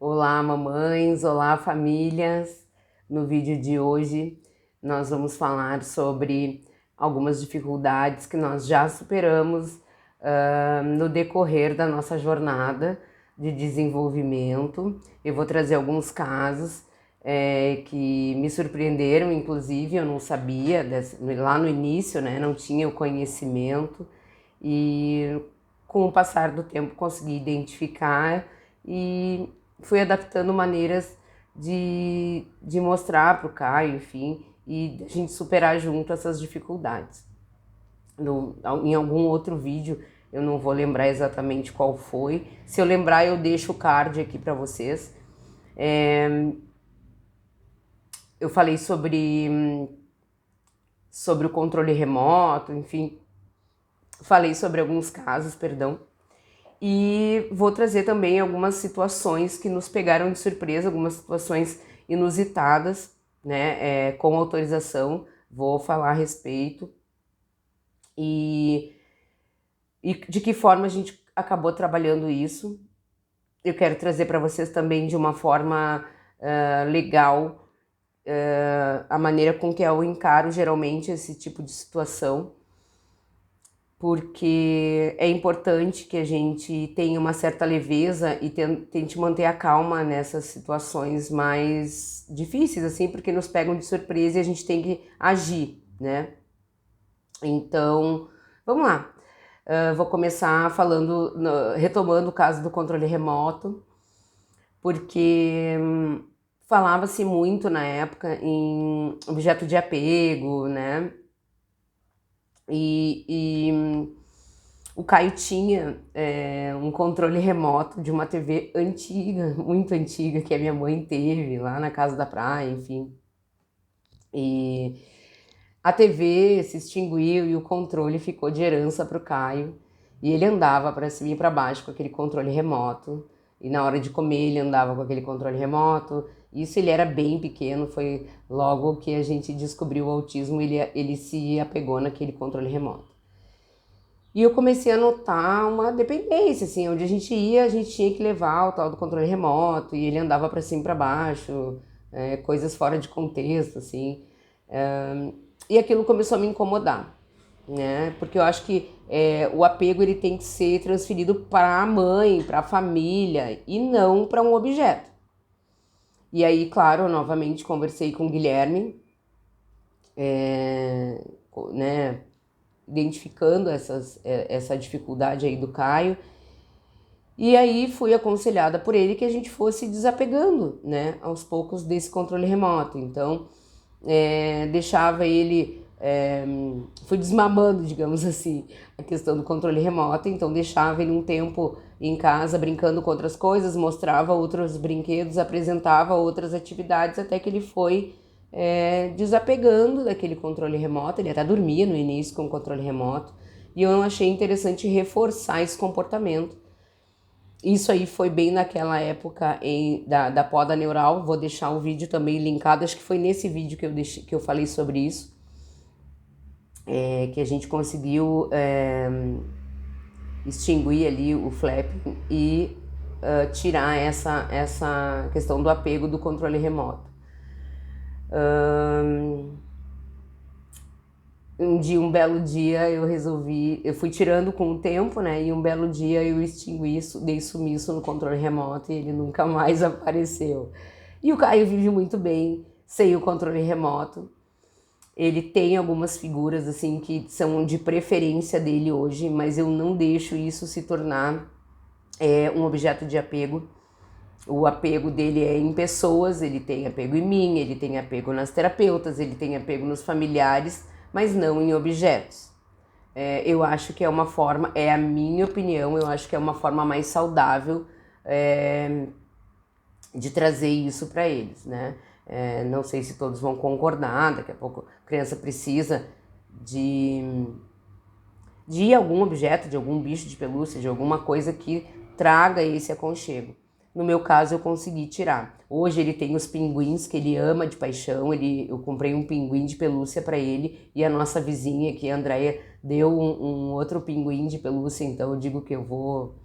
Olá, mamães, olá, famílias. No vídeo de hoje, nós vamos falar sobre algumas dificuldades que nós já superamos no decorrer da nossa jornada de desenvolvimento. Eu vou trazer alguns casos que me surpreenderam, inclusive, eu não sabia, lá no início, né, não tinha o conhecimento e com o passar do tempo consegui identificar e fui adaptando maneiras de mostrar para o Caio, enfim, e a gente superar junto essas dificuldades. Em algum outro vídeo, eu não vou lembrar exatamente qual foi. Se eu lembrar, eu deixo o card aqui para vocês. Eu falei sobre o controle remoto, enfim, falei sobre alguns casos, perdão. E vou trazer também algumas situações que nos pegaram de surpresa, algumas situações inusitadas, né, com autorização, vou falar a respeito e de que forma a gente acabou trabalhando isso. Eu quero trazer para vocês também de uma forma legal a maneira com que eu encaro geralmente esse tipo de situação, porque é importante que a gente tenha uma certa leveza e tente manter a calma nessas situações mais difíceis, assim, porque nos pegam de surpresa e a gente tem que agir, né? Então, vamos lá. Vou começar falando, retomando o caso do controle remoto, porque falava-se muito na época em objeto de apego, né? O Caio tinha um controle remoto de uma TV antiga, muito antiga, que a minha mãe teve lá na casa da praia, enfim. E a TV se extinguiu e o controle ficou de herança para o Caio. E ele andava para cima e para baixo com aquele controle remoto. E na hora de comer ele andava com aquele controle remoto. Isso ele era bem pequeno, foi logo que a gente descobriu o autismo, ele se apegou naquele controle remoto. E eu comecei a notar uma dependência, assim, onde a gente ia, a gente tinha que levar o tal do controle remoto, e ele andava para cima e para baixo, coisas fora de contexto, assim. E aquilo começou a me incomodar, né? Porque eu acho que o apego ele tem que ser transferido para a mãe, para a família, e não para um objeto. E aí, claro, eu novamente conversei com o Guilherme, né, identificando essa dificuldade aí do Caio. E aí fui aconselhada por ele que a gente fosse desapegando, né, aos poucos desse controle remoto. Então, deixava ele, fui desmamando, digamos assim, a questão do controle remoto. Então, deixava ele um tempo em casa brincando com outras coisas, mostrava outros brinquedos, apresentava outras atividades, até que ele foi desapegando daquele controle remoto. Ele até dormia no início com o controle remoto, e eu achei interessante reforçar esse comportamento. Isso aí foi bem naquela época da poda neural. Vou deixar o vídeo também linkado, acho que foi nesse vídeo que eu falei sobre isso, que a gente conseguiu extinguir ali o flapping e tirar essa questão do apego do controle remoto. Um belo dia eu fui tirando com o tempo, né? E um belo dia eu extingui isso, dei sumiço no controle remoto e ele nunca mais apareceu. E o Caio vive muito bem sem o controle remoto. Ele tem algumas figuras assim que são de preferência dele hoje, mas eu não deixo isso se tornar um objeto de apego. O apego dele é em pessoas, ele tem apego em mim, ele tem apego nas terapeutas, ele tem apego nos familiares, mas não em objetos. Eu acho que é uma forma, é a minha opinião, eu acho que é uma forma mais saudável de trazer isso para eles, né? Não sei se todos vão concordar, daqui a pouco a criança precisa de algum objeto, de algum bicho de pelúcia, de alguma coisa que traga esse aconchego. No meu caso, eu consegui tirar. Hoje ele tem os pinguins que ele ama de paixão. Eu comprei um pinguim de pelúcia para ele, e a nossa vizinha aqui, a Andrea, deu um outro pinguim de pelúcia. Então eu digo que eu vou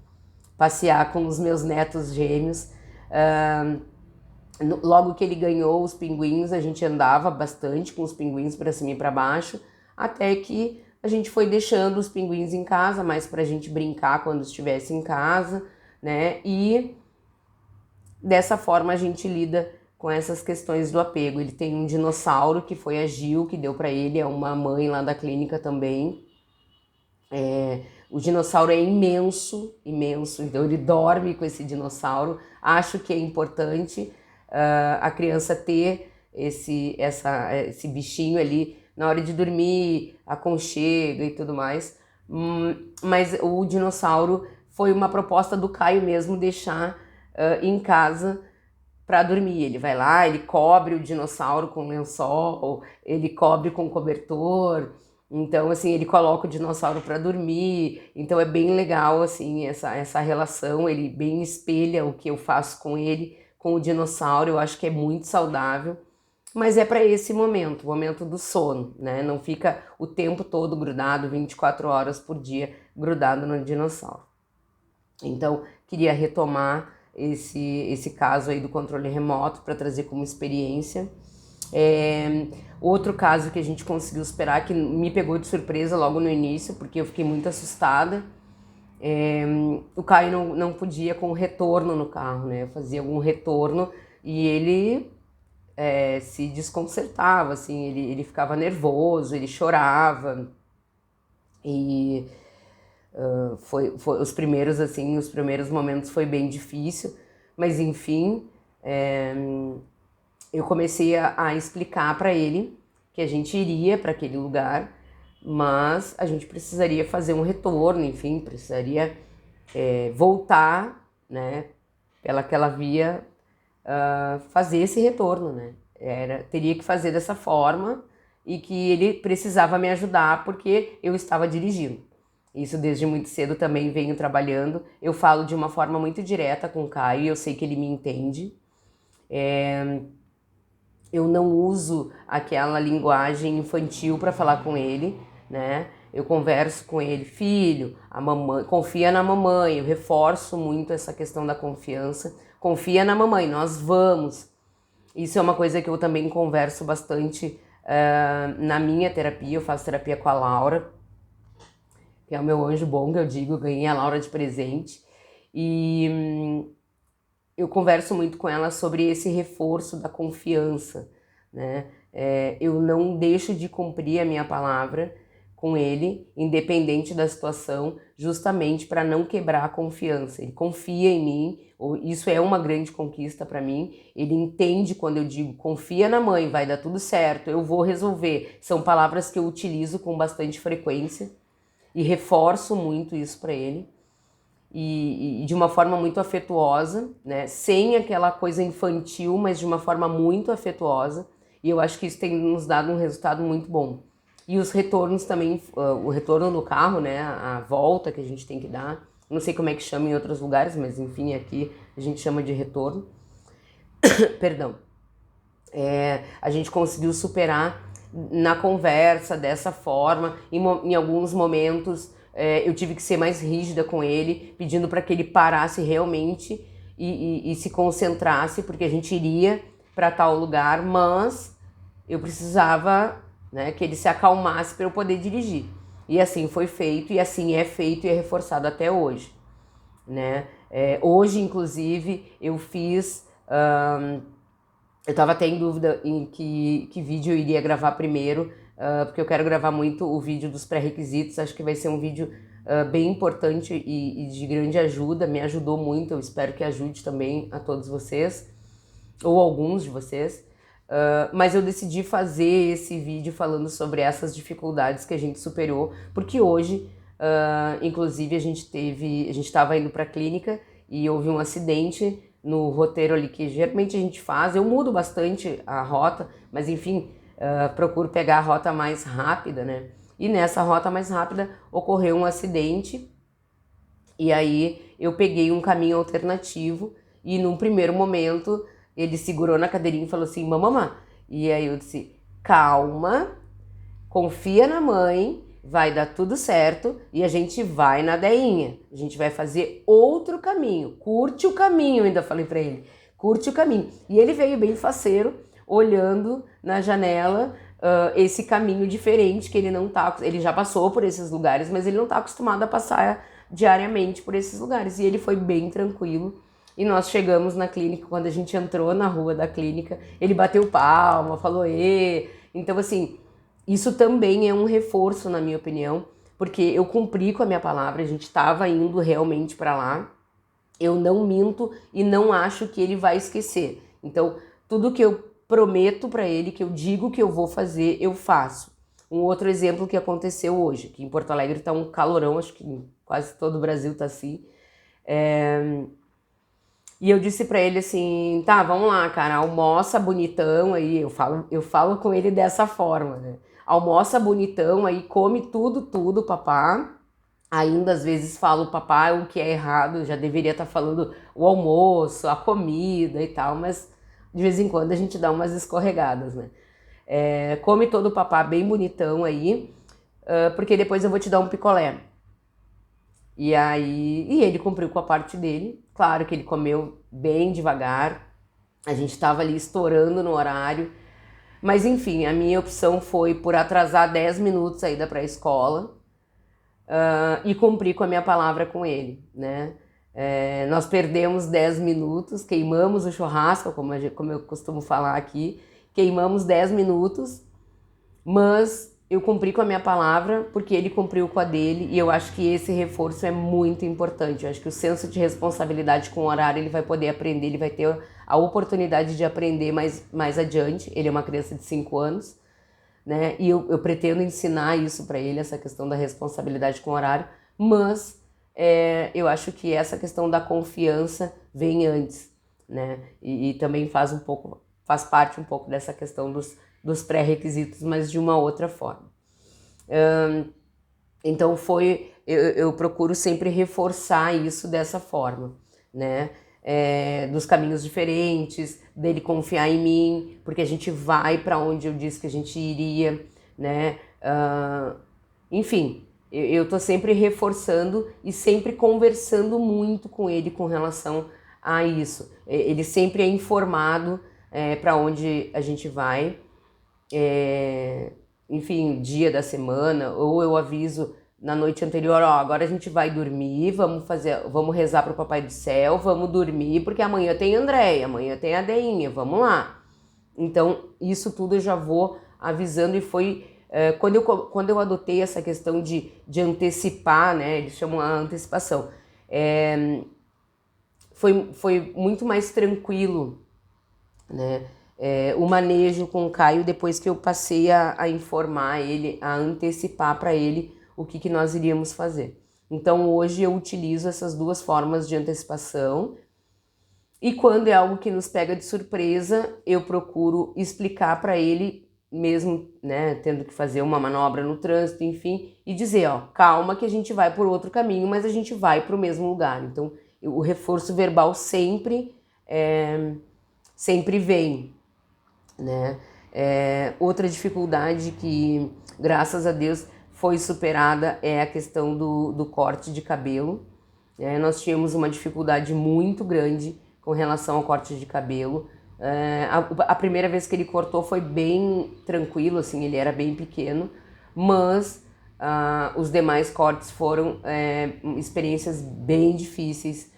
passear com os meus netos gêmeos Logo que ele ganhou os pinguins, a gente andava bastante com os pinguins para cima e para baixo, até que a gente foi deixando os pinguins em casa, mais para a gente brincar quando estivesse em casa, né? E dessa forma a gente lida com essas questões do apego. Ele tem um dinossauro que foi a Gil que deu para ele, é uma mãe lá da clínica também. O dinossauro é imenso, imenso, então ele dorme com esse dinossauro. Acho que é importante a criança ter esse bichinho ali na hora de dormir, aconchego e tudo mais. Mas o dinossauro foi uma proposta do Caio mesmo deixar em casa para dormir. Ele vai lá, ele cobre o dinossauro com lençol, ele cobre com cobertor. Então, assim, ele coloca o dinossauro para dormir. Então é bem legal, assim, essa relação. Ele bem espelha o que eu faço com ele, com o dinossauro. Eu acho que é muito saudável. Mas é para esse momento, o momento do sono, né? Não fica o tempo todo grudado, 24 horas por dia, grudado no dinossauro. Então, queria retomar esse caso aí do controle remoto para trazer como experiência. Outro caso que a gente conseguiu superar, que me pegou de surpresa logo no início, porque eu fiquei muito assustada. O Caio não podia com retorno no carro, né? Eu fazia algum retorno e ele se desconcertava, assim, ele ficava nervoso, ele chorava. E foi os primeiros momentos foi bem difícil, mas enfim, eu comecei a explicar para ele que a gente iria para aquele lugar, mas a gente precisaria fazer um retorno, enfim, precisaria voltar, né, pelaquela via, fazer esse retorno, né? Teria que fazer dessa forma e que ele precisava me ajudar porque eu estava dirigindo. Isso desde muito cedo também venho trabalhando. Eu falo de uma forma muito direta com o Caio, eu sei que ele me entende. Eu não uso aquela linguagem infantil para falar com ele, né? Eu converso com ele, filho, a mamãe, confia na mamãe. Eu reforço muito essa questão da confiança. Confia na mamãe, nós vamos. Isso é uma coisa que eu também converso bastante na minha terapia. Eu faço terapia com a Laura, que é o meu anjo bom, que eu digo, eu ganhei a Laura de presente. E eu converso muito com ela sobre esse reforço da confiança, né? Eu não deixo de cumprir a minha palavra com ele, independente da situação, justamente para não quebrar a confiança. Ele confia em mim, isso é uma grande conquista para mim. Ele entende quando eu digo confia na mãe, vai dar tudo certo, eu vou resolver. São palavras que eu utilizo com bastante frequência e reforço muito isso para ele. E de uma forma muito afetuosa, né? Sem aquela coisa infantil, mas de uma forma muito afetuosa. E eu acho que isso tem nos dado um resultado muito bom. E os retornos também, o retorno no carro, né? A volta que a gente tem que dar. Não sei como é que chama em outros lugares, mas enfim, aqui a gente chama de retorno. Perdão. A gente conseguiu superar na conversa dessa forma. Em alguns momentos eu tive que ser mais rígida com ele, pedindo para que ele parasse realmente e se concentrasse, porque a gente iria para tal lugar, mas eu precisava, né, que ele se acalmasse para eu poder dirigir. E assim foi feito, e assim é feito e é reforçado até hoje, né? Hoje, inclusive, eu fiz... eu estava até em dúvida em que vídeo eu iria gravar primeiro, porque eu quero gravar muito o vídeo dos pré-requisitos. Acho que vai ser um vídeo bem importante e de grande ajuda, me ajudou muito, eu espero que ajude também a todos vocês, ou alguns de vocês. Mas eu decidi fazer esse vídeo falando sobre essas dificuldades que a gente superou, porque hoje, inclusive, a gente estava indo para a clínica e houve um acidente no roteiro ali que geralmente a gente faz. Eu mudo bastante a rota, mas enfim, procuro pegar a rota mais rápida, né? E nessa rota mais rápida ocorreu um acidente e aí eu peguei um caminho alternativo e num primeiro momento ele segurou na cadeirinha e falou assim, mamãe. E aí eu disse, calma, confia na mãe, vai dar tudo certo e a gente vai na Deinha. A gente vai fazer outro caminho. Curte o caminho, ainda falei pra ele. Curte o caminho. E ele veio bem faceiro, olhando na janela esse caminho diferente que ele não tá... Ele já passou por esses lugares, mas ele não tá acostumado a passar diariamente por esses lugares. E ele foi bem tranquilo. E nós chegamos na clínica, quando a gente entrou na rua da clínica, ele bateu palma, falou ê. Então, assim, isso também é um reforço, na minha opinião, porque eu cumpri com a minha palavra, a gente estava indo realmente para lá. Eu não minto e não acho que ele vai esquecer. Então, tudo que eu prometo para ele, que eu digo que eu vou fazer, eu faço. Um outro exemplo que aconteceu hoje, que em Porto Alegre tá um calorão, acho que quase todo o Brasil tá assim. E eu disse pra ele assim, tá, vamos lá, cara, almoça bonitão aí, eu falo com ele dessa forma, né? Almoça bonitão aí, come tudo, papá. Ainda às vezes falo papá o que é errado, já deveria estar falando o almoço, a comida e tal, mas de vez em quando a gente dá umas escorregadas, né? Come todo o papá bem bonitão aí, porque depois eu vou te dar um picolé. E ele cumpriu com a parte dele. Claro que ele comeu bem devagar. A gente estava ali estourando no horário. Mas enfim, a minha opção foi por atrasar 10 minutos a ida para a escola e cumprir com a minha palavra com ele, né? Nós perdemos 10 minutos, queimamos o churrasco, como eu costumo falar aqui, queimamos 10 minutos, mas eu cumpri com a minha palavra porque ele cumpriu com a dele e eu acho que esse reforço é muito importante. Eu acho que o senso de responsabilidade com o horário ele vai poder aprender, ele vai ter a oportunidade de aprender mais adiante. Ele é uma criança de 5 anos, né? E eu pretendo ensinar isso para ele, essa questão da responsabilidade com o horário, mas eu acho que essa questão da confiança vem antes, né? E também faz parte um pouco dessa questão dos pré-requisitos, mas de uma outra forma. Então eu procuro sempre reforçar isso dessa forma, né? Dos caminhos diferentes, dele confiar em mim, porque a gente vai para onde eu disse que a gente iria, né? Enfim, eu tô sempre reforçando e sempre conversando muito com ele com relação a isso. Ele sempre é informado para onde a gente vai, enfim, dia da semana, ou eu aviso na noite anterior, ó, agora a gente vai dormir, vamos rezar pro Papai do Céu, vamos dormir, porque amanhã tem Andréia, amanhã tem a Deinha, vamos lá. Então, isso tudo eu já vou avisando e foi... quando eu adotei essa questão de antecipar, né, eles chamam a antecipação, foi muito mais tranquilo, né, o manejo com o Caio depois que eu passei a informar ele, a antecipar para ele o que nós iríamos fazer. Então hoje eu utilizo essas duas formas de antecipação e quando é algo que nos pega de surpresa, eu procuro explicar para ele mesmo, né, tendo que fazer uma manobra no trânsito, enfim, e dizer, ó, calma que a gente vai por outro caminho, mas a gente vai para o mesmo lugar. Então o reforço verbal sempre vem, né? Outra dificuldade que, graças a Deus, foi superada é a questão do corte de cabelo. Nós tínhamos uma dificuldade muito grande com relação ao corte de cabelo. A primeira vez que ele cortou foi bem tranquilo, assim, ele era bem pequeno, mas os demais cortes foram experiências bem difíceis,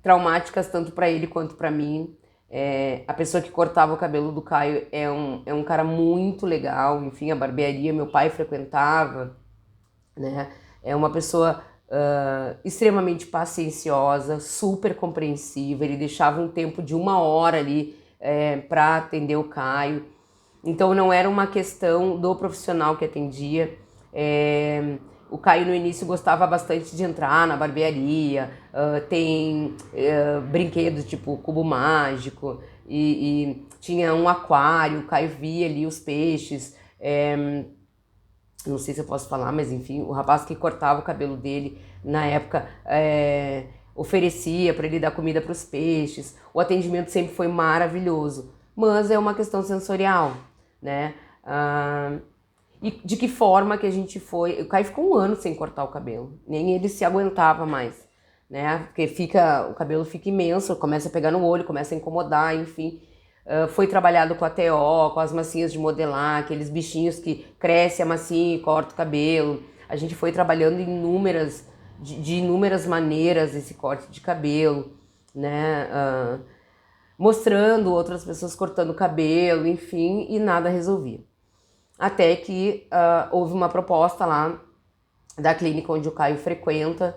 traumáticas tanto para ele quanto para mim. A pessoa que cortava o cabelo do Caio é um cara muito legal, enfim, a barbearia meu pai frequentava, né? É uma pessoa extremamente pacienciosa, super compreensiva, ele deixava um tempo de 1 hora ali para atender o Caio, então não era uma questão do profissional que atendia. O Caio no início gostava bastante de entrar na barbearia, tem brinquedos tipo cubo mágico e tinha um aquário, o Caio via ali os peixes, não sei se eu posso falar, mas enfim, o rapaz que cortava o cabelo dele na época oferecia para ele dar comida para os peixes, o atendimento sempre foi maravilhoso, mas é uma questão sensorial, né? E de que forma que a gente foi... O Caio ficou um ano sem cortar o cabelo. Nem ele se aguentava mais, né? Porque o cabelo fica imenso, começa a pegar no olho, começa a incomodar, enfim. Foi trabalhado com a TO, com as massinhas de modelar, aqueles bichinhos que cresce a massinha e corta o cabelo. A gente foi trabalhando de inúmeras maneiras esse corte de cabelo, né? Mostrando outras pessoas cortando o cabelo, enfim, e nada resolvia. Até que houve uma proposta lá da clínica onde o Caio frequenta.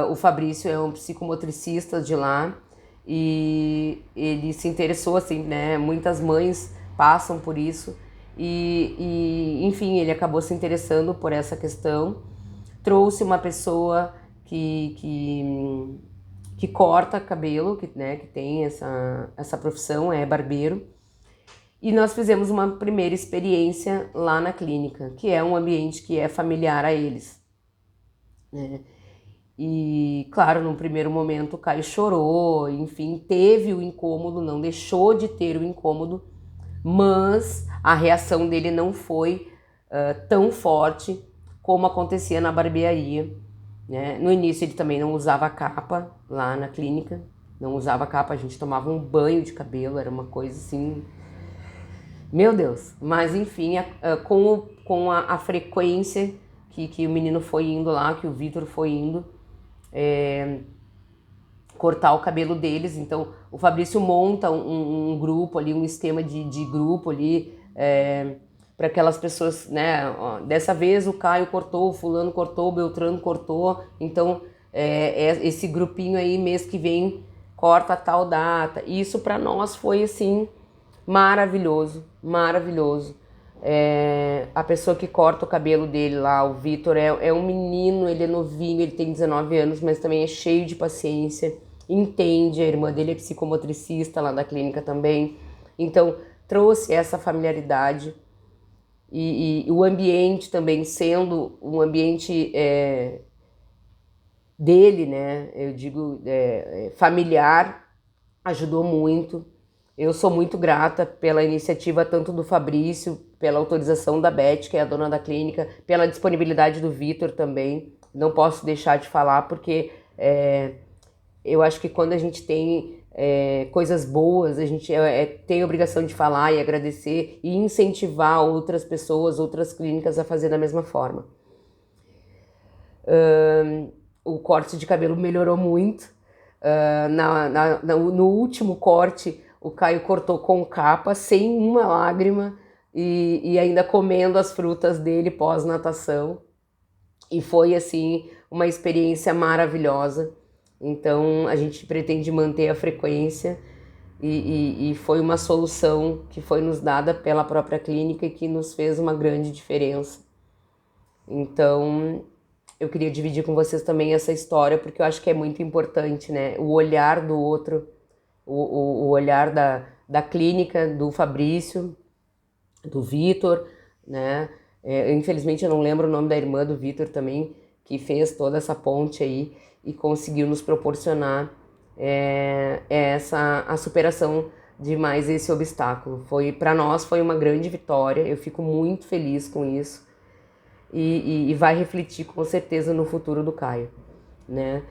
O Fabrício é um psicomotricista de lá e ele se interessou, assim, né? Muitas mães passam por isso enfim, ele acabou se interessando por essa questão. Trouxe uma pessoa que corta cabelo, né, que tem essa profissão, é barbeiro. E nós fizemos uma primeira experiência lá na clínica, que é um ambiente que é familiar a eles, né? E, claro, no primeiro momento o Caio chorou, enfim, teve o incômodo, não deixou de ter o incômodo, mas a reação dele não foi tão forte como acontecia na barbearia, né? No início ele também não usava capa lá na clínica, não usava capa, a gente tomava um banho de cabelo, era uma coisa assim... Meu Deus, mas enfim, com a frequência que o menino foi indo lá, que o Vitor foi indo cortar o cabelo deles, então o Fabrício monta um grupo ali, um esquema de grupo ali, para aquelas pessoas, né? Ó, dessa vez o Caio cortou, o fulano cortou, o Beltrano cortou, então esse grupinho aí mês que vem corta tal data. E isso para nós foi assim maravilhoso, maravilhoso. A pessoa que corta o cabelo dele lá, o Vitor, é um menino, ele é novinho, ele tem 19 anos, mas também é cheio de paciência, entende, a irmã dele é psicomotricista lá da clínica também, então trouxe essa familiaridade e o ambiente também sendo um ambiente dele, né, eu digo familiar, ajudou muito. Eu sou muito grata pela iniciativa tanto do Fabrício, pela autorização da Beth, que é a dona da clínica, pela disponibilidade do Vitor também. Não posso deixar de falar, porque eu acho que quando a gente tem coisas boas, a gente tem a obrigação de falar e agradecer e incentivar outras pessoas, outras clínicas a fazer da mesma forma. O corte de cabelo melhorou muito. No último corte, o Caio cortou com capa, sem uma lágrima e ainda comendo as frutas dele pós-natação. E foi, assim, uma experiência maravilhosa. Então, a gente pretende manter a frequência e foi uma solução que foi nos dada pela própria clínica e que nos fez uma grande diferença. Então, eu queria dividir com vocês também essa história, porque eu acho que é muito importante, né? O olhar do outro, o olhar da clínica, do Fabrício, do Vitor, né? Infelizmente eu não lembro o nome da irmã do Vitor também, que fez toda essa ponte aí e conseguiu nos proporcionar a superação de mais esse obstáculo. Para nós foi uma grande vitória, eu fico muito feliz com isso. E vai refletir com certeza no futuro do Caio, né?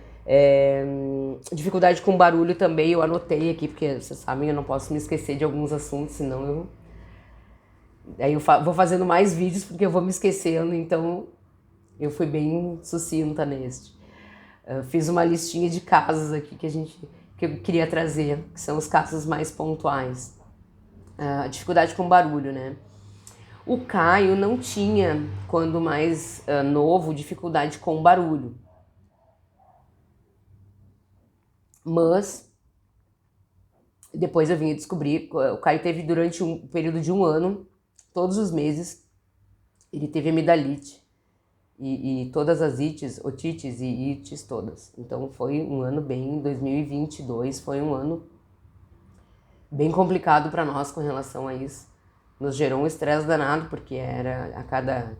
Dificuldade com barulho também, eu anotei aqui, porque vocês sabem, eu não posso me esquecer de alguns assuntos, senão eu vou fazendo mais vídeos porque eu vou me esquecendo, então eu fui bem sucinta neste. Fiz uma listinha de casos aqui que eu queria trazer, que são os casos mais pontuais. Dificuldade com barulho, né? O Caio não tinha, quando mais novo, dificuldade com barulho. Mas, depois eu vim a descobrir, o Caio teve durante um período de um ano, todos os meses, ele teve amidalite. E todas as otites e ites todas. Então foi um ano 2022 foi um ano bem complicado para nós com relação a isso. Nos gerou um estresse danado, porque era a cada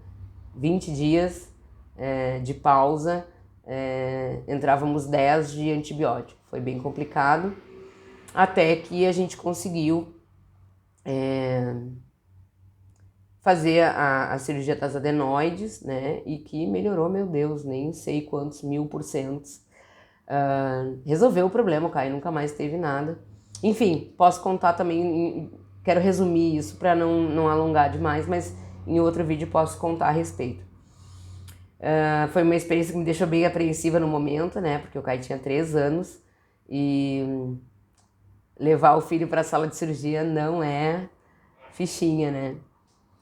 20 dias de pausa, entrávamos 10 de antibiótico. Foi bem complicado, até que a gente conseguiu fazer a cirurgia das adenoides, né? E que melhorou, meu Deus, nem sei quantos 1000%. Resolveu o problema, o Caio nunca mais teve nada. Enfim, posso contar também, quero resumir isso para não alongar demais, mas em outro vídeo posso contar a respeito. Foi uma experiência que me deixou bem apreensiva no momento, né? Porque o Caio tinha 3 anos e levar o filho para a sala de cirurgia não é fichinha, né?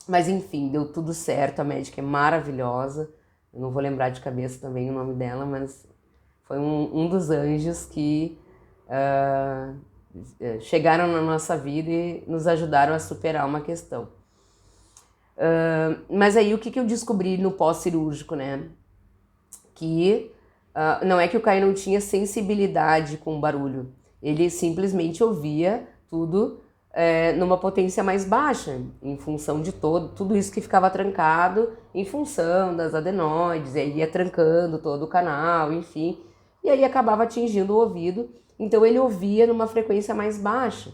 Mas enfim, deu tudo certo, a médica é maravilhosa. Eu não vou lembrar de cabeça também o nome dela, mas foi um dos anjos que chegaram na nossa vida e nos ajudaram a superar uma questão. Mas aí o que eu descobri no pós-cirúrgico, né? Que não é que o Caio não tinha sensibilidade com o barulho, ele simplesmente ouvia tudo numa potência mais baixa, em função de tudo isso que ficava trancado, em função das adenoides, e aí ia trancando todo o canal, enfim, e aí acabava atingindo o ouvido, então ele ouvia numa frequência mais baixa.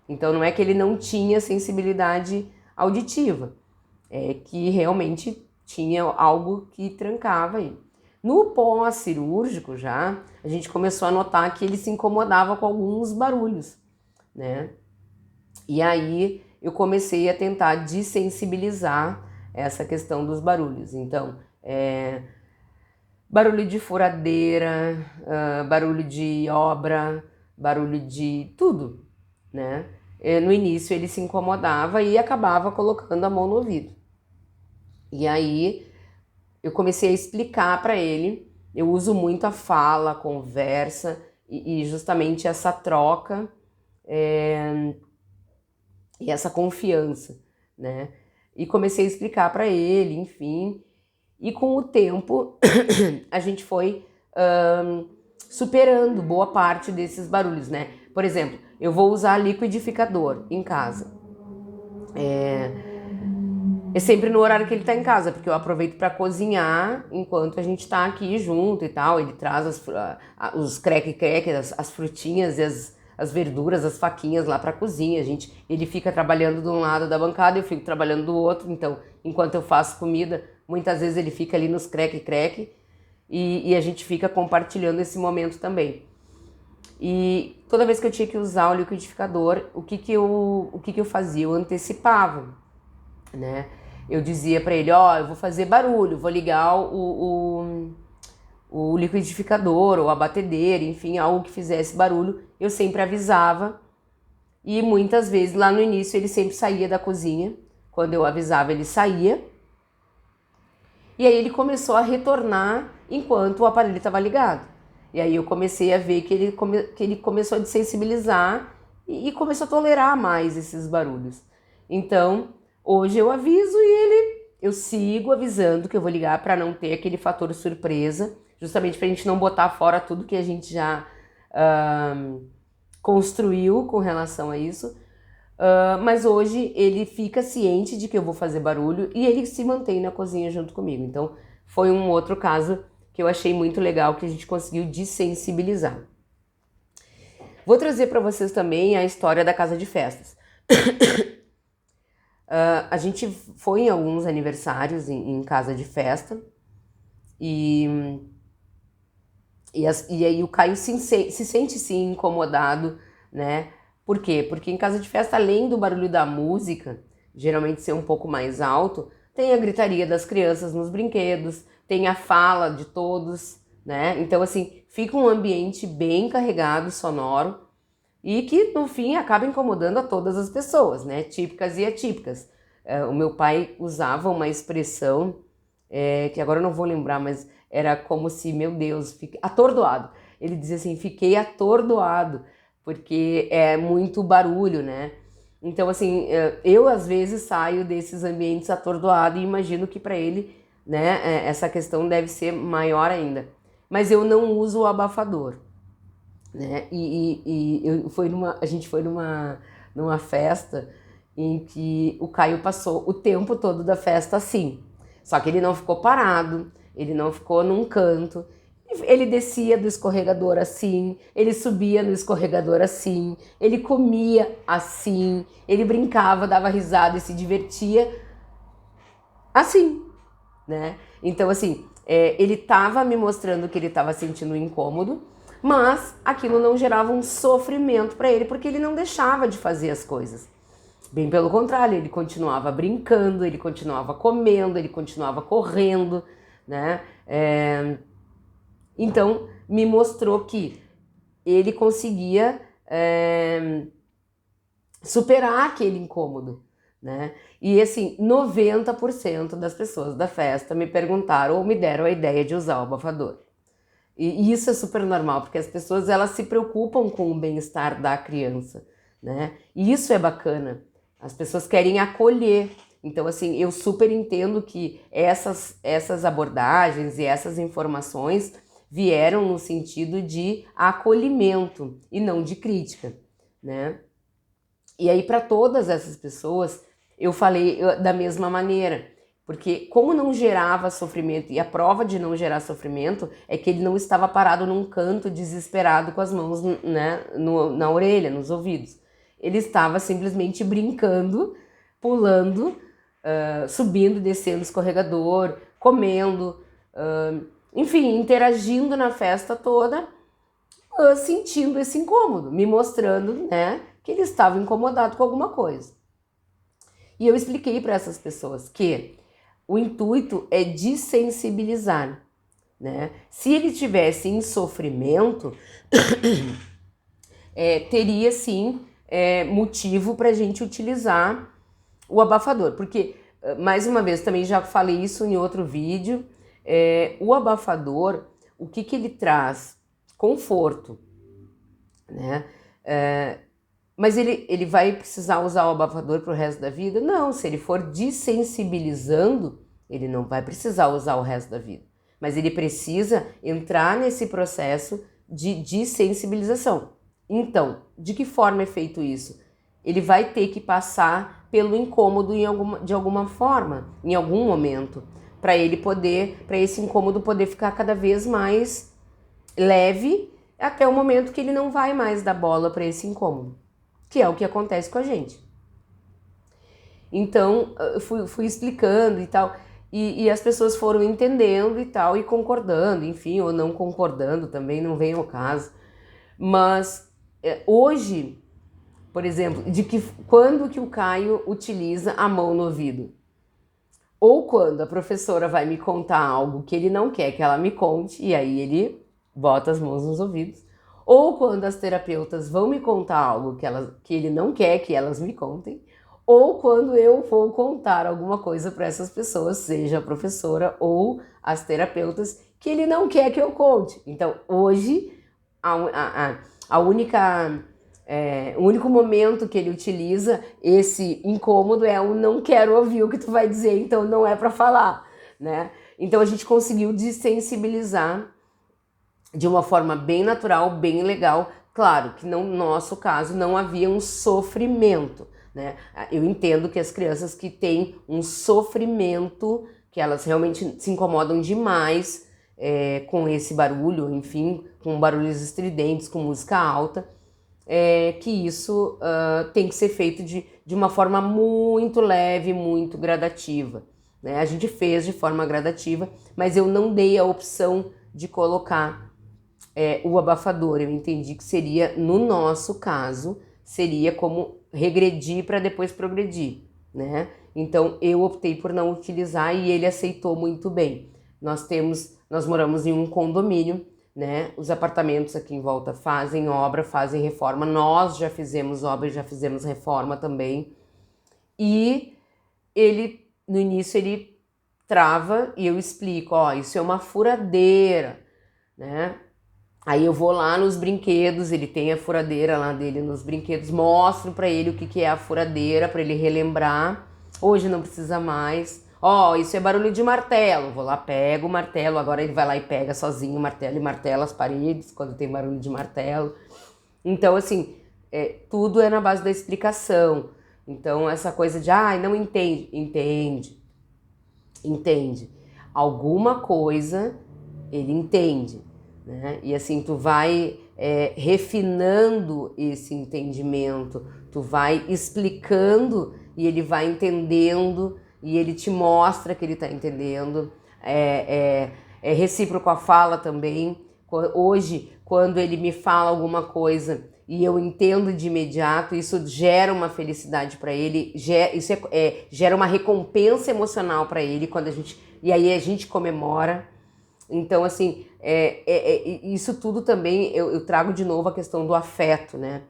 Então não é que ele não tinha sensibilidade auditiva, é que realmente tinha algo que trancava aí. No pós-cirúrgico já, a gente começou a notar que ele se incomodava com alguns barulhos, né? E aí eu comecei a tentar desensibilizar essa questão dos barulhos. Então, barulho de furadeira, barulho de obra, barulho de tudo, né? No início ele se incomodava e acabava colocando a mão no ouvido. E aí eu comecei a explicar para ele, eu uso muito a fala, a conversa e justamente essa troca e essa confiança, né? E comecei a explicar para ele, enfim, e com o tempo a gente foi superando boa parte desses barulhos, né? Por exemplo, eu vou usar liquidificador em casa. É sempre no horário que ele tá em casa, porque eu aproveito para cozinhar enquanto a gente tá aqui junto e tal. Ele traz os creque-creque, as frutinhas e as verduras, as faquinhas lá pra cozinha. Ele fica trabalhando de um lado da bancada, eu fico trabalhando do outro. Então, enquanto eu faço comida, muitas vezes ele fica ali nos creque-creque e a gente fica compartilhando esse momento também. E toda vez que eu tinha que usar o liquidificador, o que eu fazia? Eu antecipava, né? Eu dizia para ele, eu vou fazer barulho, vou ligar o liquidificador ou a batedeira, enfim, algo que fizesse barulho, eu sempre avisava. E muitas vezes, lá no início, ele sempre saía da cozinha. Quando eu avisava, ele saía. E aí ele começou a retornar enquanto o aparelho estava ligado. E aí eu comecei a ver que ele começou a desensibilizar e começou a tolerar mais esses barulhos. Então, hoje eu aviso e eu sigo avisando que eu vou ligar para não ter aquele fator surpresa, justamente para a gente não botar fora tudo que a gente já construiu com relação a isso. Mas hoje ele fica ciente de que eu vou fazer barulho e ele se mantém na cozinha junto comigo. Então foi um outro caso que eu achei muito legal, que a gente conseguiu desensibilizar. Vou trazer para vocês também a história da casa de festas. A gente foi em alguns aniversários em casa de festa e aí o Caio se sente sim incomodado, né? Por quê? Porque em casa de festa, além do barulho da música, geralmente ser um pouco mais alto, tem a gritaria das crianças nos brinquedos, tem a fala de todos, né? Então, assim, fica um ambiente bem carregado, sonoro, e que, no fim, acaba incomodando a todas as pessoas, né? Típicas e atípicas. O meu pai usava uma expressão, que agora eu não vou lembrar, mas era como se, meu Deus, fiquei atordoado. Ele dizia assim, fiquei atordoado, porque é muito barulho, né? Então, assim, eu às vezes saio desses ambientes atordoado e imagino que para ele, né, essa questão deve ser maior ainda. Mas eu não uso o abafador, né? A gente foi numa festa em que o Caio passou o tempo todo da festa assim. Só que ele não ficou parado, ele não ficou num canto. Ele descia do escorregador assim, ele subia no escorregador assim, ele comia assim, ele brincava, dava risada e se divertia assim, né? Então, assim, ele estava me mostrando que ele estava sentindo um incômodo, mas aquilo não gerava um sofrimento para ele, porque ele não deixava de fazer as coisas. Bem pelo contrário, ele continuava brincando, ele continuava comendo, ele continuava correndo, né? Então, me mostrou que ele conseguia superar aquele incômodo, né? E assim, 90% das pessoas da festa me perguntaram ou me deram a ideia de usar o abafador. E isso é super normal, porque as pessoas elas se preocupam com o bem-estar da criança, né? E isso é bacana. As pessoas querem acolher. Então, assim, eu super entendo que essas abordagens e essas informações vieram no sentido de acolhimento e não de crítica, né? E aí, para todas essas pessoas, eu falei da mesma maneira, porque como não gerava sofrimento, e a prova de não gerar sofrimento é que ele não estava parado num canto desesperado com as mãos, né, na orelha, nos ouvidos. Ele estava simplesmente brincando, pulando, subindo, descendo o escorregador, comendo, enfim, interagindo na festa toda, sentindo esse incômodo, me mostrando, né, que ele estava incomodado com alguma coisa. E eu expliquei para essas pessoas que o intuito é desensibilizar, né? Se ele tivesse em sofrimento, teria sim motivo para a gente utilizar o abafador, porque, mais uma vez, também já falei isso em outro vídeo, o abafador, o que ele traz? Conforto, né? Mas ele vai precisar usar o abafador para o resto da vida? Não, se ele for desensibilizando, ele não vai precisar usar o resto da vida. Mas ele precisa entrar nesse processo de desensibilização. Então, de que forma é feito isso? Ele vai ter que passar pelo incômodo de alguma forma, em algum momento, para esse incômodo poder ficar cada vez mais leve, até o momento que ele não vai mais dar bola para esse incômodo, que é o que acontece com a gente. Então, eu fui explicando e tal, e as pessoas foram entendendo e tal, e concordando, enfim, ou não concordando também, não vem ao caso. Mas hoje, por exemplo, quando que o Caio utiliza a mão no ouvido? Ou quando a professora vai me contar algo que ele não quer que ela me conte, e aí ele bota as mãos nos ouvidos. Ou quando as terapeutas vão me contar algo que ele não quer que elas me contem. Ou quando eu vou contar alguma coisa para essas pessoas, seja a professora ou as terapeutas, que ele não quer que eu conte. Então, hoje, o único momento que ele utiliza esse incômodo é o não quero ouvir o que tu vai dizer, então não é para falar, né? Então a gente conseguiu desensibilizar de uma forma bem natural, bem legal. Claro que no nosso caso não havia um sofrimento, né? Eu entendo que as crianças que têm um sofrimento, que elas realmente se incomodam demais com esse barulho, enfim, com barulhos estridentes, com música alta, que isso tem que ser feito de uma forma muito leve, muito gradativa, né? A gente fez de forma gradativa, mas eu não dei a opção de colocar o abafador. Eu entendi que seria, no nosso caso, seria como regredir para depois progredir, né? Então eu optei por não utilizar e ele aceitou muito bem. Nós moramos em um condomínio, né? Os apartamentos aqui em volta fazem obra, fazem reforma. Nós já fizemos obra e já fizemos reforma também. E ele, no início, ele trava e eu explico, ó, isso é uma furadeira, né? Aí eu vou lá nos brinquedos, ele tem a furadeira lá dele nos brinquedos, mostro pra ele o que é a furadeira, pra ele relembrar. Hoje não precisa mais. Ó, isso é barulho de martelo. Vou lá, pego o martelo, agora ele vai lá e pega sozinho o martelo e martela as paredes quando tem barulho de martelo. Então, assim, tudo é na base da explicação. Então, essa coisa de, não entende. Entende. Alguma coisa ele entende, né? E assim, tu vai refinando esse entendimento, tu vai explicando e ele vai entendendo. e ele te mostra que ele está entendendo. É recíproco a fala também. Hoje, quando ele me fala alguma coisa e eu entendo de imediato, isso gera uma felicidade para ele, gera uma recompensa emocional para ele e aí a gente comemora. Então, assim, isso tudo também eu trago de novo a questão do afeto, né?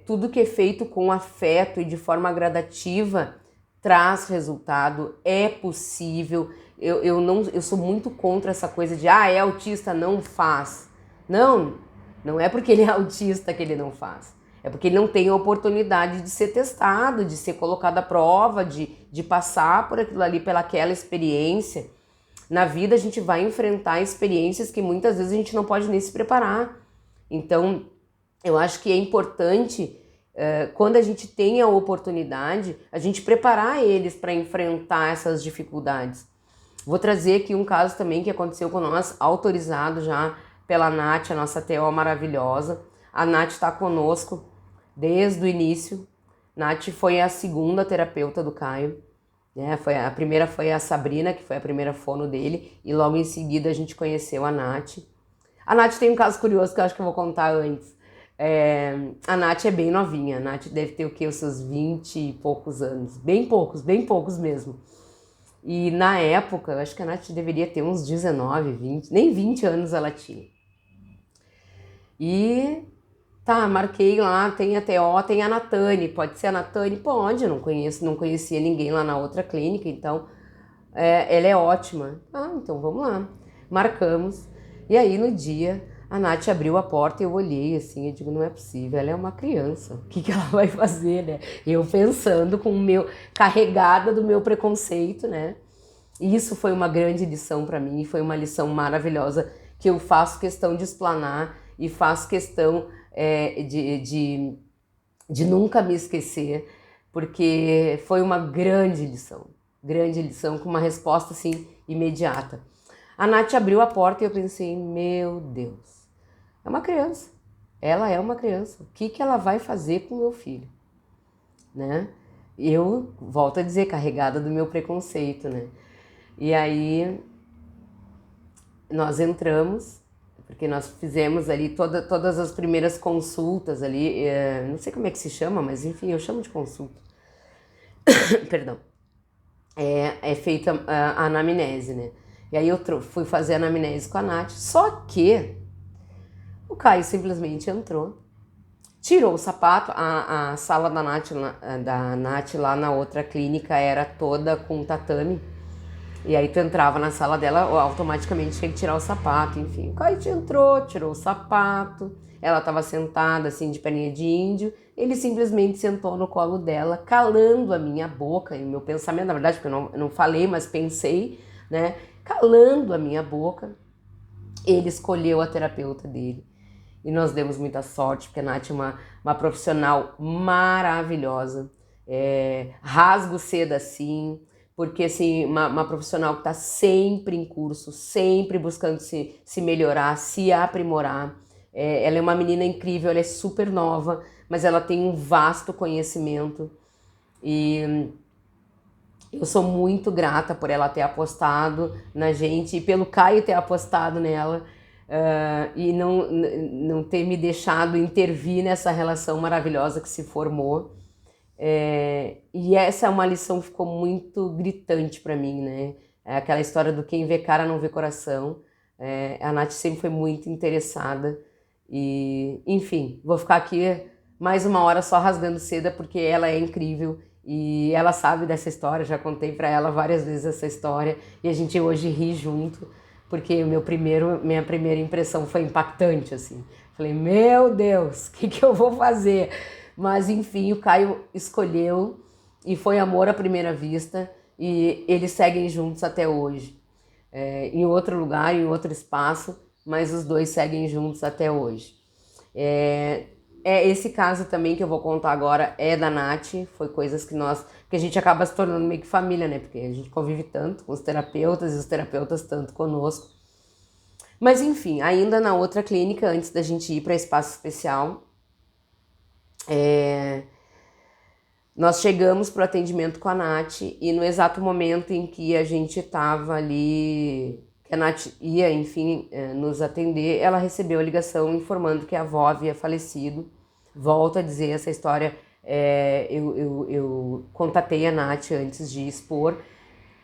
Tudo que é feito com afeto e de forma gradativa traz resultado, é possível. Eu sou muito contra essa coisa de é autista, não faz. Não é porque ele é autista que ele não faz. É porque ele não tem a oportunidade de ser testado, de ser colocado à prova, de passar por aquilo ali, pelaquela experiência. Na vida a gente vai enfrentar experiências que muitas vezes a gente não pode nem se preparar. Então, eu acho que é importante, quando a gente tem a oportunidade, a gente preparar eles para enfrentar essas dificuldades. Vou trazer aqui um caso também que aconteceu com nós, autorizado já pela Nath, a nossa TO maravilhosa. A Nath está conosco desde o início. Nath foi a segunda terapeuta do Caio. A primeira foi a Sabrina, que foi a primeira fono dele, e logo em seguida a gente conheceu a Nath. A Nath tem um caso curioso que eu acho que eu vou contar antes. A Nath é bem novinha, a Nath deve ter o quê? Os seus 20 e poucos anos. Bem poucos mesmo. E na época, eu acho que a Nath deveria ter uns 19, 20, nem 20 anos ela tinha. E marquei lá, tem a TO, tem a Natane, pode ser a Natane? Pode, eu não conhecia ninguém lá na outra clínica, então ela é ótima. Então vamos lá. Marcamos, e aí no dia a Nath abriu a porta e eu olhei assim, eu digo, não é possível, ela é uma criança, o que ela vai fazer, né? Eu pensando carregada do meu preconceito, né? E isso foi uma grande lição para mim, foi uma lição maravilhosa que eu faço questão de explanar e faço questão de nunca me esquecer, porque foi uma grande lição com uma resposta assim imediata. A Nath abriu a porta e eu pensei, meu Deus, é uma criança, ela é uma criança, o que ela vai fazer com o meu filho, né? Eu volto a dizer, carregada do meu preconceito, né? E aí nós entramos, porque nós fizemos ali todas as primeiras consultas ali, não sei como é que se chama, mas enfim, eu chamo de consulta. Perdão. É feita a anamnese, né? E aí eu fui fazer a anamnese com a Nath, só que o Caio simplesmente entrou, tirou o sapato, a sala da Nath lá na outra clínica era toda com tatame, e aí tu entrava na sala dela, automaticamente tinha que tirar o sapato, enfim. O Caio entrou, tirou o sapato, ela estava sentada assim de perninha de índio, ele simplesmente sentou no colo dela, calando a minha boca e o meu pensamento, na verdade, porque eu não falei, mas pensei, né? Calando a minha boca, ele escolheu a terapeuta dele. E nós demos muita sorte, porque a Nath é uma profissional maravilhosa, rasgo cedo assim, porque assim, uma profissional que está sempre em curso, sempre buscando se melhorar, se aprimorar. Ela é uma menina incrível, ela é super nova, mas ela tem um vasto conhecimento e eu sou muito grata por ela ter apostado na gente e pelo Caio ter apostado nela e não ter me deixado intervir nessa relação maravilhosa que se formou. E essa é uma lição que ficou muito gritante para mim, né? É aquela história do quem vê cara não vê coração. A Nath sempre foi muito interessada e, enfim, vou ficar aqui mais uma hora só rasgando seda porque ela é incrível e ela sabe dessa história, já contei para ela várias vezes essa história e a gente hoje ri junto porque minha primeira impressão foi impactante, assim. Falei, meu Deus, o que eu vou fazer? Mas enfim, o Caio escolheu e foi amor à primeira vista e eles seguem juntos até hoje. Em outro lugar, em outro espaço, mas os dois seguem juntos até hoje. Esse caso também que eu vou contar agora é da Nath, foi coisas que a gente acaba se tornando meio que família, né? Porque a gente convive tanto com os terapeutas e os terapeutas tanto conosco. Mas enfim, ainda na outra clínica, antes da gente ir para espaço especial, Nós chegamos para o atendimento com a Nath e no exato momento em que a gente estava ali, que a Nath ia, enfim, nos atender, ela recebeu a ligação informando que a avó havia falecido. Volto a dizer, essa história, eu contatei a Nath antes de expor,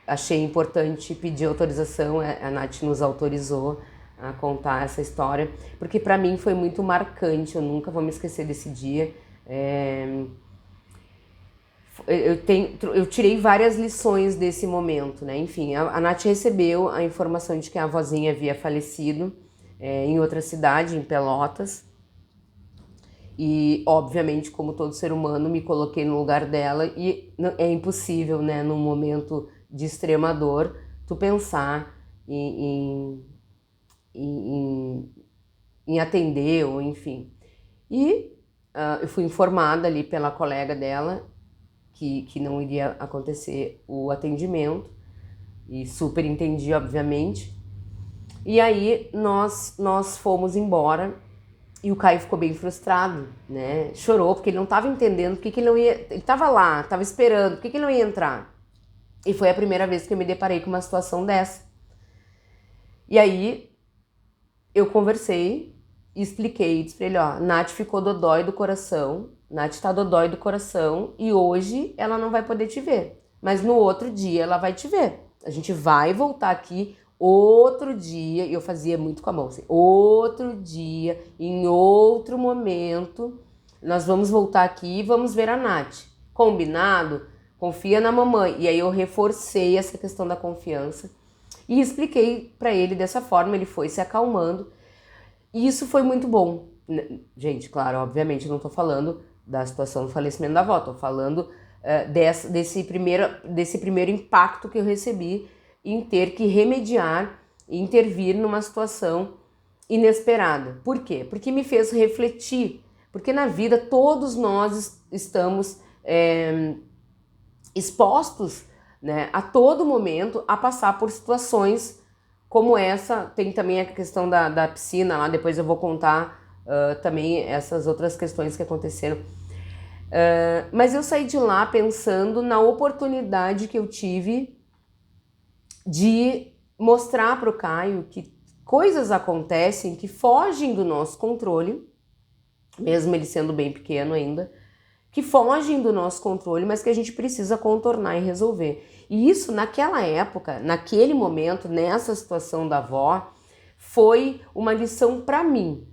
achei importante pedir autorização, a Nath nos autorizou a contar essa história, porque para mim foi muito marcante, eu nunca vou me esquecer desse dia. Eu tirei várias lições desse momento, né? Enfim, a Nath recebeu a informação de que a avózinha havia falecido em outra cidade, em Pelotas. E, obviamente, como todo ser humano, me coloquei no lugar dela e é impossível, né, num momento de extrema dor, tu pensar em atender, ou enfim. E eu fui informada ali pela colega dela que não iria acontecer o atendimento, e super entendi, obviamente. E aí nós fomos embora e o Caio ficou bem frustrado, né? Chorou porque ele não estava entendendo porque que ele não ia. Ele estava lá, estava esperando, por que ele não ia entrar? E foi a primeira vez que eu me deparei com uma situação dessa. E aí eu conversei e expliquei, disse pra ele, ó, Nath ficou dodói do coração, Nath tá dodói do coração e hoje ela não vai poder te ver, mas no outro dia ela vai te ver. A gente vai voltar aqui outro dia, e eu fazia muito com a mão assim, outro dia, em outro momento, nós vamos voltar aqui e vamos ver a Nath. Combinado? Confia na mamãe. E aí eu reforcei essa questão da confiança e expliquei para ele dessa forma, ele foi se acalmando. E isso foi muito bom. Gente, claro, obviamente eu não tô falando da situação do falecimento da avó, tô falando desse primeiro impacto que eu recebi em ter que remediar e intervir numa situação inesperada. Por quê? Porque me fez refletir. Porque na vida todos nós estamos expostos, né, a todo momento a passar por situações como essa. Tem também a questão da piscina lá, depois eu vou contar também essas outras questões que aconteceram. Mas eu saí de lá pensando na oportunidade que eu tive de mostrar para o Caio que coisas acontecem que fogem do nosso controle, mesmo ele sendo bem pequeno ainda, que fogem do nosso controle, mas que a gente precisa contornar e resolver. E isso, naquela época, naquele momento, nessa situação da avó, foi uma lição para mim.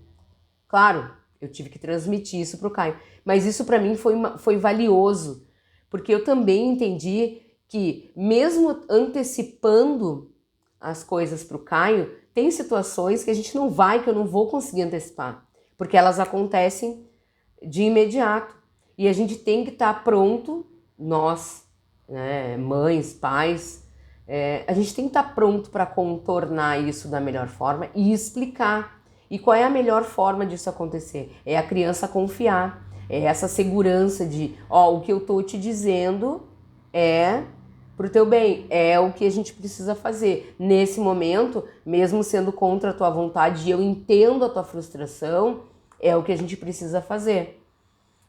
Claro, eu tive que transmitir isso para o Caio, mas isso para mim foi valioso, porque eu também entendi que, mesmo antecipando as coisas para o Caio, tem situações que a gente que eu não vou conseguir antecipar, porque elas acontecem de imediato. E a gente tem que estar pronto, nós, né, mães, pais, a gente tem que estar pronto para contornar isso da melhor forma e explicar. E qual é a melhor forma disso acontecer? É a criança confiar, é essa segurança de, ó, o que eu tô te dizendo é pro teu bem, é o que a gente precisa fazer. Nesse momento, mesmo sendo contra a tua vontade, e eu entendo a tua frustração, é o que a gente precisa fazer.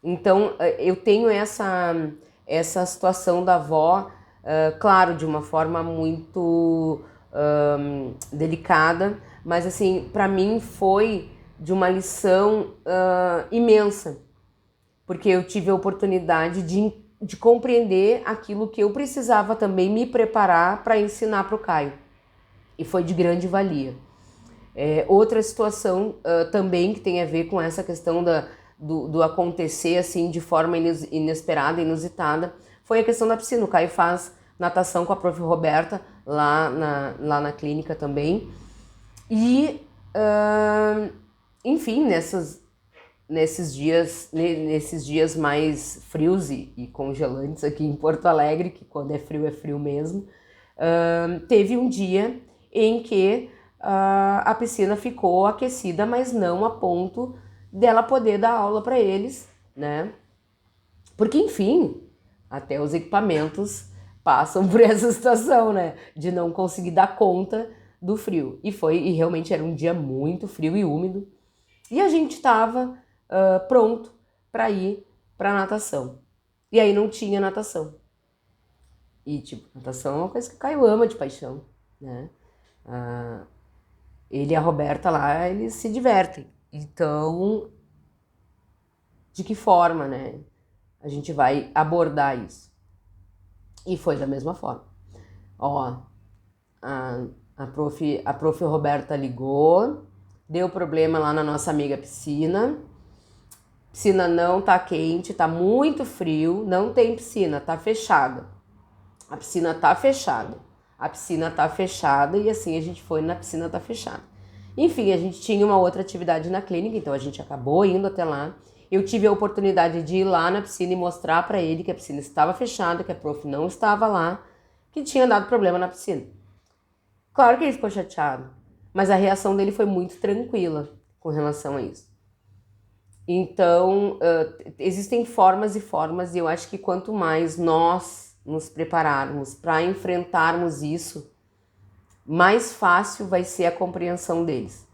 Então, eu tenho essa situação da avó, claro, de uma forma muito delicada, mas assim, para mim foi de uma lição imensa, porque eu tive a oportunidade de compreender aquilo que eu precisava também me preparar para ensinar para o Caio, e foi de grande valia. Outra situação também que tem a ver com essa questão do acontecer assim de forma inesperada, inusitada, foi a questão da piscina. O Caio faz natação com a prof. Roberta lá na clínica também. E, enfim, nesses dias mais frios e congelantes aqui em Porto Alegre, que quando é frio mesmo, teve um dia em que a piscina ficou aquecida, mas não a ponto dela poder dar aula para eles, né? Porque, enfim, até os equipamentos passam por essa situação, né? De não conseguir dar conta do frio. E realmente era um dia muito frio e úmido. E a gente estava pronto para ir para natação. E aí não tinha natação. E, tipo, natação é uma coisa que o Caio ama de paixão, né? Ele e a Roberta lá, eles se divertem. Então, de que forma, né? A gente vai abordar isso. E foi da mesma forma. Ó, a prof Roberta ligou, deu problema lá na nossa amiga piscina. Piscina não tá quente, tá muito frio, não tem piscina, tá fechada. A piscina tá fechada. A piscina tá fechada e assim a gente foi na piscina tá fechada. Enfim, a gente tinha uma outra atividade na clínica, então a gente acabou indo até lá. Eu tive a oportunidade de ir lá na piscina e mostrar para ele que a piscina estava fechada, que a prof não estava lá, que tinha dado problema na piscina. Claro que ele ficou chateado, mas a reação dele foi muito tranquila com relação a isso. Então, existem formas e formas, e eu acho que quanto mais nós nos prepararmos para enfrentarmos isso, mais fácil vai ser a compreensão deles.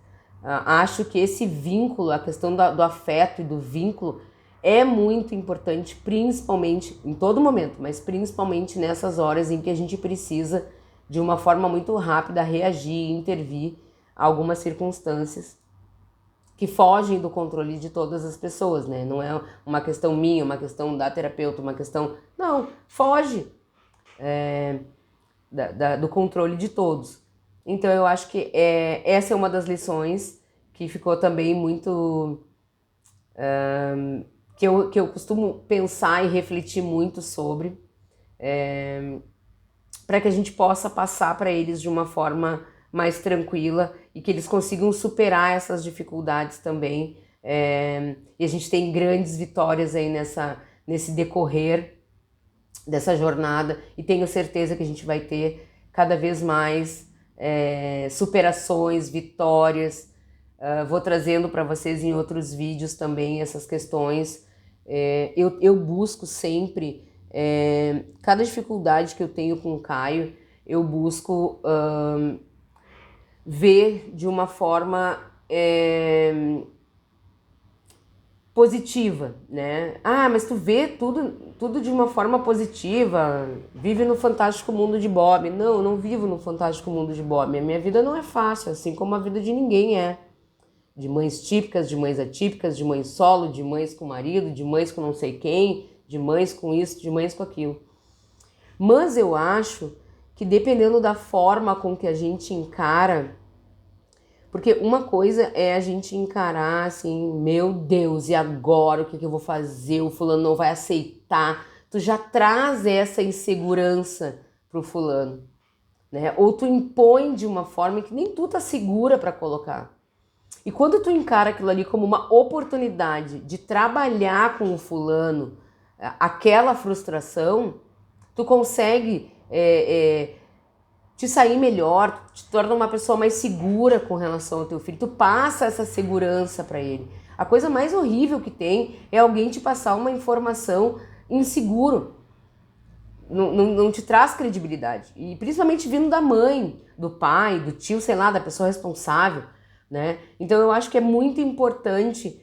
Acho que esse vínculo, a questão do afeto e do vínculo é muito importante, principalmente em todo momento, mas principalmente nessas horas em que a gente precisa de uma forma muito rápida reagir, intervir a algumas circunstâncias que fogem do controle de todas as pessoas, né? Não é uma questão minha, uma questão da terapeuta, uma questão... Não, foge do controle de todos. Então eu acho que essa é uma das lições que ficou também muito... que eu costumo pensar e refletir muito sobre, para que a gente possa passar para eles de uma forma mais tranquila e que eles consigam superar essas dificuldades também. E a gente tem grandes vitórias aí nesse decorrer dessa jornada e tenho certeza que a gente vai ter cada vez mais superações, vitórias. Vou trazendo para vocês em outros vídeos também essas questões. Eu busco sempre, cada dificuldade que eu tenho com o Caio, eu busco ver de uma forma positiva, né? Ah, mas tu vê tudo de uma forma positiva, vive no fantástico mundo de Bob. Não, eu não vivo no fantástico mundo de Bob. A minha vida não é fácil, assim como a vida de ninguém é. De mães típicas, de mães atípicas, de mãe solo, de mães com marido, de mães com não sei quem, de mães com isso, de mães com aquilo. Mas eu acho que dependendo da forma com que a gente encara, porque uma coisa é a gente encarar assim, meu Deus, e agora o que eu vou fazer? O fulano não vai aceitar. Tu já traz essa insegurança pro fulano, né? Ou tu impõe de uma forma que nem tu tá segura para colocar. E quando tu encara aquilo ali como uma oportunidade de trabalhar com o fulano, aquela frustração, tu consegue te sair melhor, te torna uma pessoa mais segura com relação ao teu filho, tu passa essa segurança para ele. A coisa mais horrível que tem é alguém te passar uma informação inseguro. Não te traz credibilidade. E principalmente vindo da mãe, do pai, do tio, sei lá, da pessoa responsável, né? Então eu acho que é muito importante,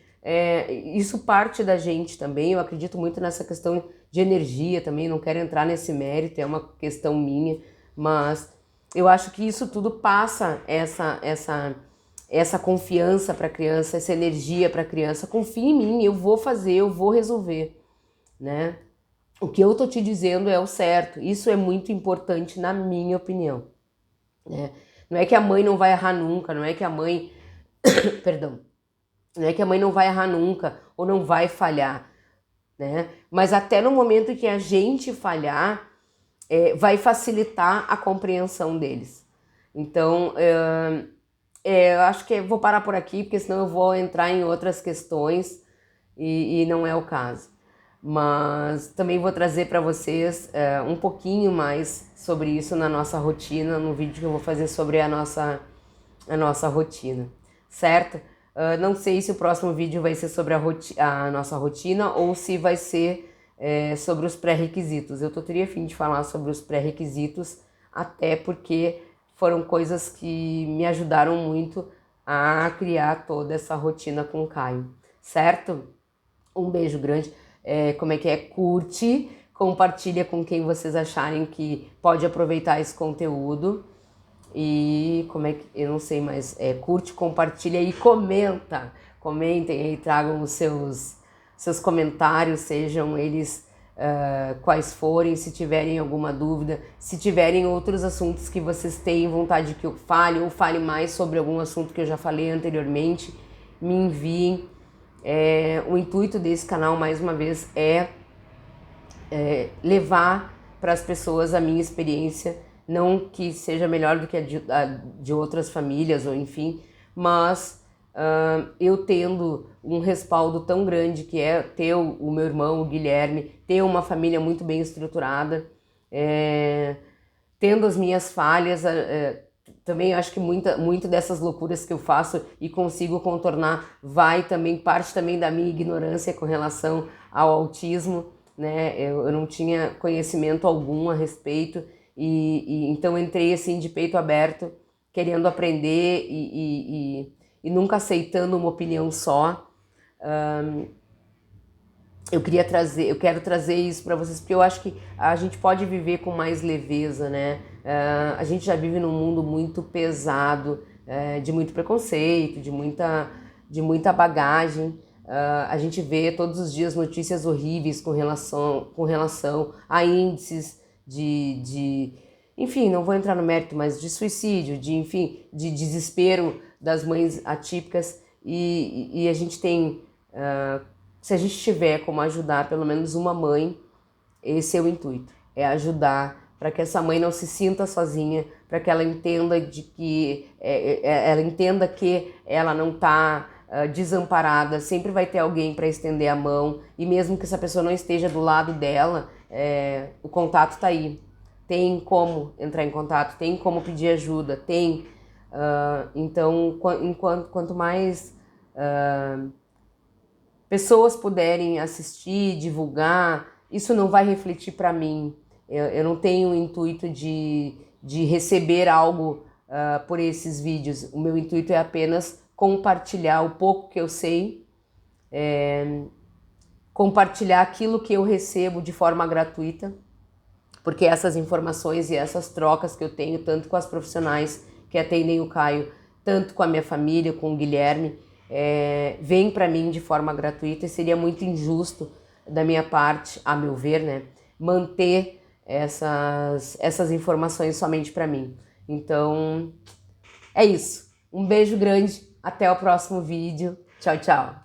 isso parte da gente também. Eu acredito muito nessa questão de energia também, não quero entrar nesse mérito, é uma questão minha, mas eu acho que isso tudo passa essa confiança para a criança, essa energia para a criança. Confia em mim, eu vou fazer, eu vou resolver, né? O que eu tô te dizendo é o certo. Isso é muito importante na minha opinião, né? Não é que a mãe não vai errar nunca, não é que a mãe, perdão, não é que a mãe não vai errar nunca ou não vai falhar, né? Mas até no momento que a gente falhar, vai facilitar a compreensão deles. Então, eu acho que vou parar por aqui, porque senão eu vou entrar em outras questões e não é o caso. Mas também vou trazer para vocês um pouquinho mais sobre isso na nossa rotina, no vídeo que eu vou fazer sobre a nossa rotina, certo? Não sei se o próximo vídeo vai ser sobre a nossa rotina ou se vai ser sobre os pré-requisitos. Eu teria a fim de falar sobre os pré-requisitos, até porque foram coisas que me ajudaram muito a criar toda essa rotina com o Caio, certo? Um beijo grande. como é que é? Curte, compartilha com quem vocês acharem que pode aproveitar esse conteúdo. E como é que, eu não sei, mas curte, compartilha e comenta. Comentem aí, tragam os seus comentários, sejam eles quais forem, se tiverem alguma dúvida, se tiverem outros assuntos que vocês têm vontade que eu fale, ou fale mais sobre algum assunto que eu já falei anteriormente, me enviem. O intuito desse canal, mais uma vez, é levar para as pessoas a minha experiência, não que seja melhor do que a de outras famílias, ou enfim, mas eu tendo um respaldo tão grande que é ter o meu irmão, o Guilherme, ter uma família muito bem estruturada, tendo as minhas falhas, também acho que muito dessas loucuras que eu faço e consigo contornar parte também da minha ignorância com relação ao autismo, né? Eu não tinha conhecimento algum a respeito e então entrei assim de peito aberto, querendo aprender e nunca aceitando uma opinião só. Eu quero trazer isso para vocês, porque eu acho que a gente pode viver com mais leveza, né? A gente já vive num mundo muito pesado, de muito preconceito, de muita bagagem. A gente vê todos os dias notícias horríveis com relação a índices enfim, não vou entrar no mérito, mas de suicídio, enfim, de desespero das mães atípicas e a gente tem... se a gente tiver como ajudar pelo menos uma mãe, esse é o intuito, é ajudar para que essa mãe não se sinta sozinha, para que ela entenda que ela não está desamparada, sempre vai ter alguém para estender a mão, e mesmo que essa pessoa não esteja do lado dela, o contato está aí, tem como entrar em contato, tem como pedir ajuda, tem, então quanto mais pessoas puderem assistir, divulgar, isso não vai refletir para mim. Eu não tenho o intuito de receber algo por esses vídeos. O meu intuito é apenas compartilhar o pouco que eu sei, compartilhar aquilo que eu recebo de forma gratuita, porque essas informações e essas trocas que eu tenho, tanto com as profissionais que atendem o Caio, tanto com a minha família, com o Guilherme, vem para mim de forma gratuita, e seria muito injusto da minha parte, a meu ver, né, manter essas informações somente para mim. Então, é isso. Um beijo grande, até o próximo vídeo. Tchau, tchau.